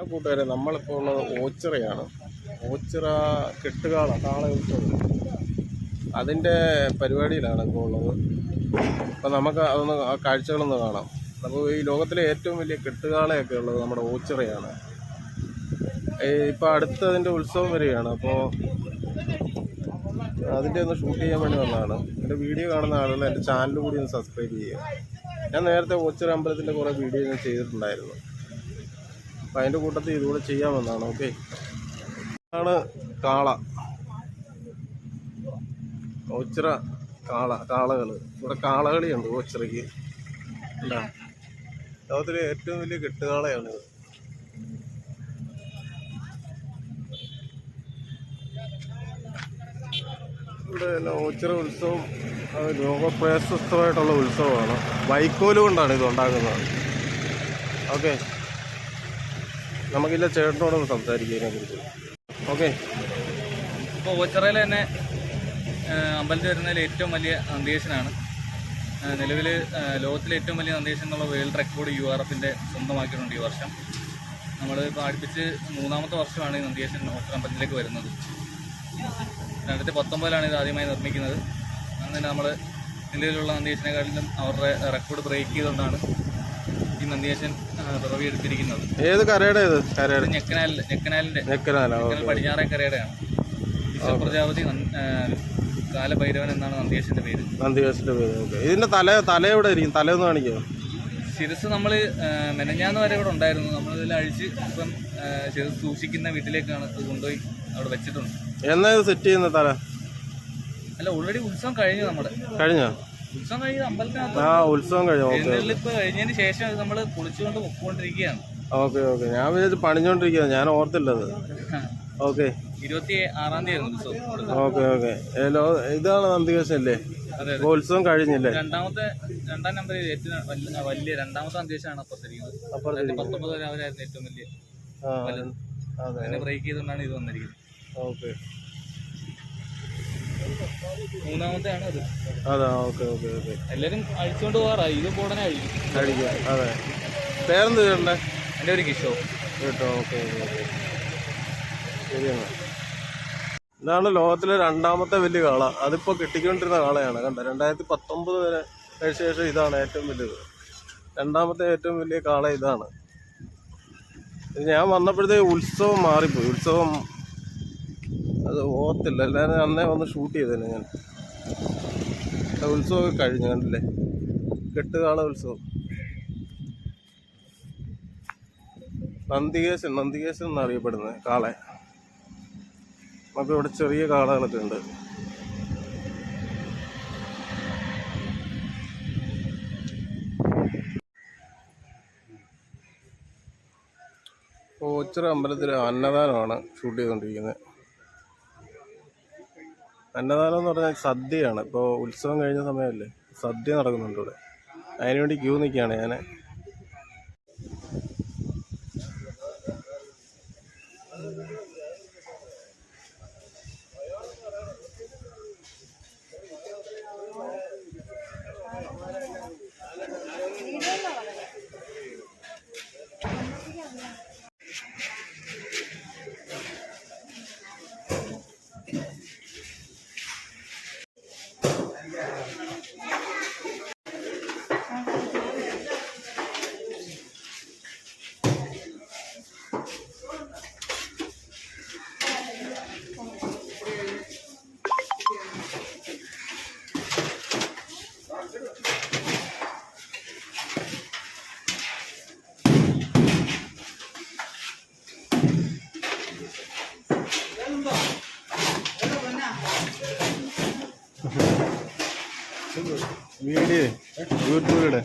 കൂട്ടുകാരെ, നമ്മളിപ്പോൾ ഉള്ളത് ഓച്ചിറയാണ്. ഓച്ചിറ കാള ഉത്സവം, അതിൻ്റെ പരിപാടിയിലാണ് ഇപ്പോൾ ഉള്ളത്. അപ്പം നമുക്ക് അതൊന്ന് ആ കാഴ്ചകളൊന്ന് കാണാം. അപ്പോൾ ഈ ലോകത്തിലെ ഏറ്റവും വലിയ കെട്ടുകാളയൊക്കെ ഉള്ളത് നമ്മുടെ ഓച്ചിറയാണ്. ഇപ്പോൾ അടുത്തതിൻ്റെ ഉത്സവം വരികയാണ്. അപ്പോൾ അതിൻ്റെ ഒന്ന് ഷൂട്ട് ചെയ്യാൻ വേണ്ടി വന്നതാണ്. എൻ്റെ വീഡിയോ കാണുന്ന ആളുകൾ എൻ്റെ ചാനൽ കൂടി ഒന്ന് സബ്സ്ക്രൈബ് ചെയ്യുക. ഞാൻ നേരത്തെ ഓച്ചിറ അമ്പലത്തിൻ്റെ കുറേ വീഡിയോ ഞാൻ ചെയ്തിട്ടുണ്ടായിരുന്നു. അപ്പം അതിൻ്റെ കൂട്ടത്തിൽ ഇതുകൂടെ ചെയ്യാമെന്നാണ്. ഓക്കെ, ഇതാണ് കാള, ഓച്ചിറ കാളകൾ. ഇവിടെ കാളകളിയുണ്ട് ഓച്ചിറയ്ക്ക്. എന്താ ലോകത്തിലെ ഏറ്റവും വലിയ കെട്ടുകാളയാണിത്. ഇവിടെ ഓച്ചിറ ഉത്സവം ലോകപ്രശസ്തമായിട്ടുള്ള ഉത്സവമാണ്. വൈക്കോല് കൊണ്ടാണ് ഇത് ഉണ്ടാക്കുന്നത്. ഓക്കെ, നമുക്കില്ല ചേട്ടനോടൊന്ന് സംസാരിക്കുക ഇതിനെക്കുറിച്ച്. ഓക്കെ, ഇപ്പോൾ ഓച്ചിറയിൽ തന്നെ അമ്പലത്തിൽ വരുന്നതിൽ ഏറ്റവും വലിയ നന്ദീശനാണ്. നിലവിൽ ലോകത്തിലെ ഏറ്റവും വലിയ നന്ദീശൻ എന്നുള്ള വേൾഡ് റെക്കോർഡ് URFൻ്റെ സ്വന്തമാക്കിയിട്ടുണ്ട് ഈ വർഷം. നമ്മൾ ഇപ്പോൾ അടുപ്പിച്ച് 3ാമത്തെ വർഷമാണ് ഈ നന്ദീശൻ ഓച്ചിറ അമ്പലത്തിലേക്ക് വരുന്നത്. 2019 ഇത് ആദ്യമായി നിർമ്മിക്കുന്നത്. അന്ന് തന്നെ നമ്മൾ നിലവിലുള്ള നന്ദീശനെക്കാട്ടിലും അവരുടെ റെക്കോർഡ് ബ്രേക്ക് ചെയ്തുകൊണ്ടാണ് ഈ നന്ദീശൻ പിറവി എടുത്തിരിക്കുന്നത്. ഏത് കരയുടെ? ഞെക്കനാലിൻ്റെ പടിഞ്ഞാറേ കരയുടെയാണ്. പ്രജാപതി കാലഭൈരവൻ എന്നാണ് നന്ദീശന്റെ പേര്. ഇതിന്റെ തല എവിടെ ആയിരിക്കും? തലയൊന്ന് കാണിക്കോ? ശിരസ് നമ്മൾ മെനഞ്ഞാന്ന് വരെ ഇവിടെ ഉണ്ടായിരുന്നു. നമ്മളിതിൽ അഴിച്ച് ഇപ്പം ശിരസ് സൂക്ഷിക്കുന്ന വീട്ടിലേക്കാണ് ഇത് കൊണ്ടുപോയി അവിടെ വെച്ചിട്ടുണ്ട്. എന്നാ ഇത് സെറ്റ് ചെയ്യുന്ന തല? അല്ല, ഓൾറെഡി ഉത്സവം കഴിഞ്ഞു. കഴിഞ്ഞോ? ഉത്സവം കഴിഞ്ഞത് അമ്പലത്തിനകത്ത്. ഉത്സവം കഴിഞ്ഞു. എഴുന്നള്ളിപ്പ് കഴിഞ്ഞതിന് ശേഷം ഇത് നമ്മൾ കുളിച്ചുകൊണ്ട് പൊക്കോണ്ടിരിക്കുകയാണ്. ഓക്കെ, ഞാൻ വിചാരിച്ചു പണിഞ്ഞോണ്ടിരിക്കുക, ഞാൻ ഓർത്തില്ലത്. ഓക്കെ, 26-ാം തീയതി ആയിരുന്നു ഉത്സവം. ഓക്കെ. ഇതാണ് നന്ദികേശൻ അല്ലേ? ഉത്സവം കഴിഞ്ഞില്ലേ? രണ്ടാം നമ്പർ ഏറ്റവും വലിയ രണ്ടാമത്തെ നന്ദികേശനാണ് അപ്പുറത്തിരിക്കുന്നത്. 19 വരെ അവരായിരുന്നു ഏറ്റവും വലിയ. അതിനെ ബ്രേക്ക് ചെയ്തുകൊണ്ടാണ് ഇത് വന്നിരിക്കുന്നത്. ഓക്കെ, 3ാമത്തെയാണ് അത്. അതാ. ഓക്കെ. എല്ലാരും അഴിച്ചുകൊണ്ട് പോകാറായി. ഇത് ഉടനെ അഴിക്കാം. അതെ. പേരെന്ത് ചെയ്യണ്ടേ? എൻ്റെ ഒരു കിഷോർ കേട്ടോ. ഓക്കെ, ശരിയാണ്. ഇതാണ് ലോകത്തിലെ 2ാമത്തെ വലിയ കാള. അതിപ്പോൾ കിട്ടിക്കൊണ്ടിരുന്ന കാളയാണ്. കണ്ട, 2019 വരെ കഴിച്ച ശേഷം ഇതാണ് ഏറ്റവും വലുത്. 2ാമത്തെ ഏറ്റവും വലിയ കാള ഇതാണ്. ഞാൻ വന്നപ്പോഴത്തേക്ക് ഉത്സവം മാറിപ്പോയി. ഉത്സവം അത് ഓർത്തില്ല. എല്ലാവരും അന്നേ വന്ന് ഷൂട്ട് ചെയ്തേനെ ഞാൻ. ഉത്സവമൊക്കെ കഴിഞ്ഞു. കണ്ടില്ലേ, കെട്ടുകാള ഉത്സവം. നന്ദികേശൻ എന്നറിയപ്പെടുന്നത് കാള. നമുക്ക് ഇവിടെ ചെറിയ കാളകളൊക്കെ ഉണ്ട്. ഓച്ചിറ അമ്പലത്തിൽ അന്നദാനമാണ് ഷൂട്ട് ചെയ്തുകൊണ്ടിരിക്കുന്നത്. അന്നദാനം എന്ന് പറഞ്ഞാൽ സദ്യയാണ്. ഇപ്പോൾ ഉത്സവം കഴിഞ്ഞ സമയമല്ലേ, സദ്യ നടക്കുന്നുണ്ട് ഇവിടെ. അതിനുവേണ്ടി ക്യൂ നിൽക്കുകയാണ് ഞാൻ. വീഡിയോ യൂട്യൂബിലൂടെ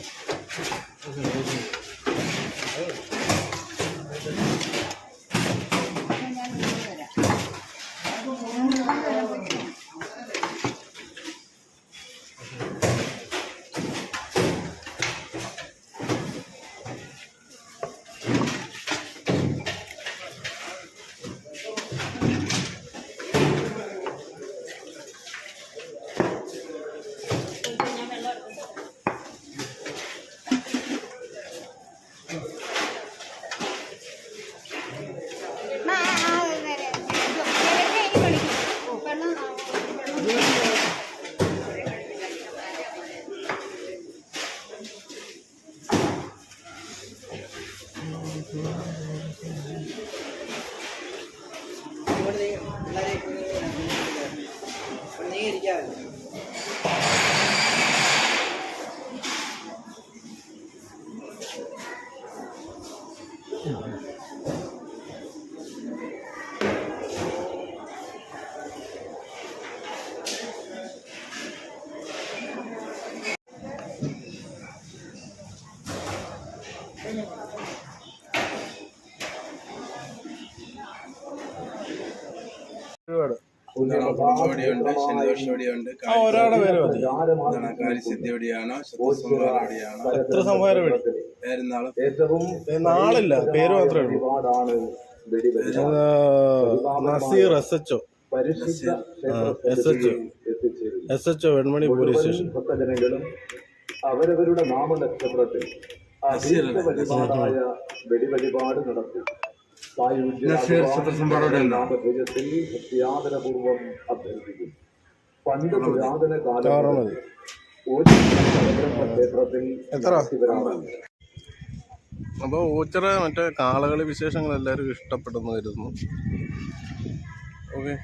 കുടുംബവടിയുണ്ട്, ശനിദോഷവടിയുണ്ട്, ഒരാളുടെ പേര് മതി. കാര്യസിദ്ധിവടിയാണ്, ശത്രുസംഹാരവടിയാണ്. എത്ര സംഹാര വെടി? പേരുന്നാളും നാളില്ല, പേര് മാത്രമേ ഉള്ളൂ. Naseer SHO SHO Venmani police station. അവരവരുടെ നാമനക്ഷത്രത്തിൽ വെടിവഴിപാട് നടത്തി നാമധേയത്തിൽ ഭക്തിയാദരപൂർവം അഭ്യർത്ഥിക്കും. പണ്ട് പുരാതന കാലം ക്ഷേത്രത്തിൽ അപ്പോൾ ഓച്ചിറ മറ്റേ കാളകളി വിശേഷങ്ങൾ എല്ലാവരും ഇഷ്ടപ്പെടുന്നു കരുതുന്നു. ഓക്കെ,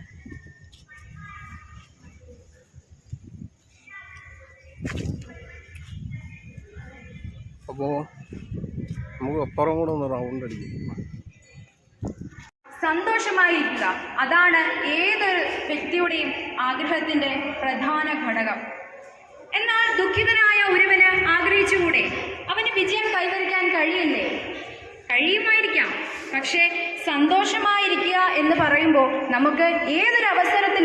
അപ്പോൾ നമുക്ക് അപ്പുറം കൂടെ ഒന്ന് റൗണ്ട് അടിക്കും. സന്തോഷമായിരിക്കുക, അതാണ് ഏതൊരു വ്യക്തിയുടെയും ആഗ്രഹത്തിന്റെ പ്രധാന ഘടകം. എന്നാൽ ദുഃഖിതനായ ഒരുവന് ആഗ്രഹിച്ചുകൂടെ? അവന് വിജയം കൈവരിക്കാൻ കഴിയില്ലേ? കഴിയുമായിരിക്കാം. പക്ഷേ സന്തോഷമായിരിക്കുക എന്ന് പറയുമ്പോൾ നമുക്ക് ഏതൊരു അവസരത്തിൽ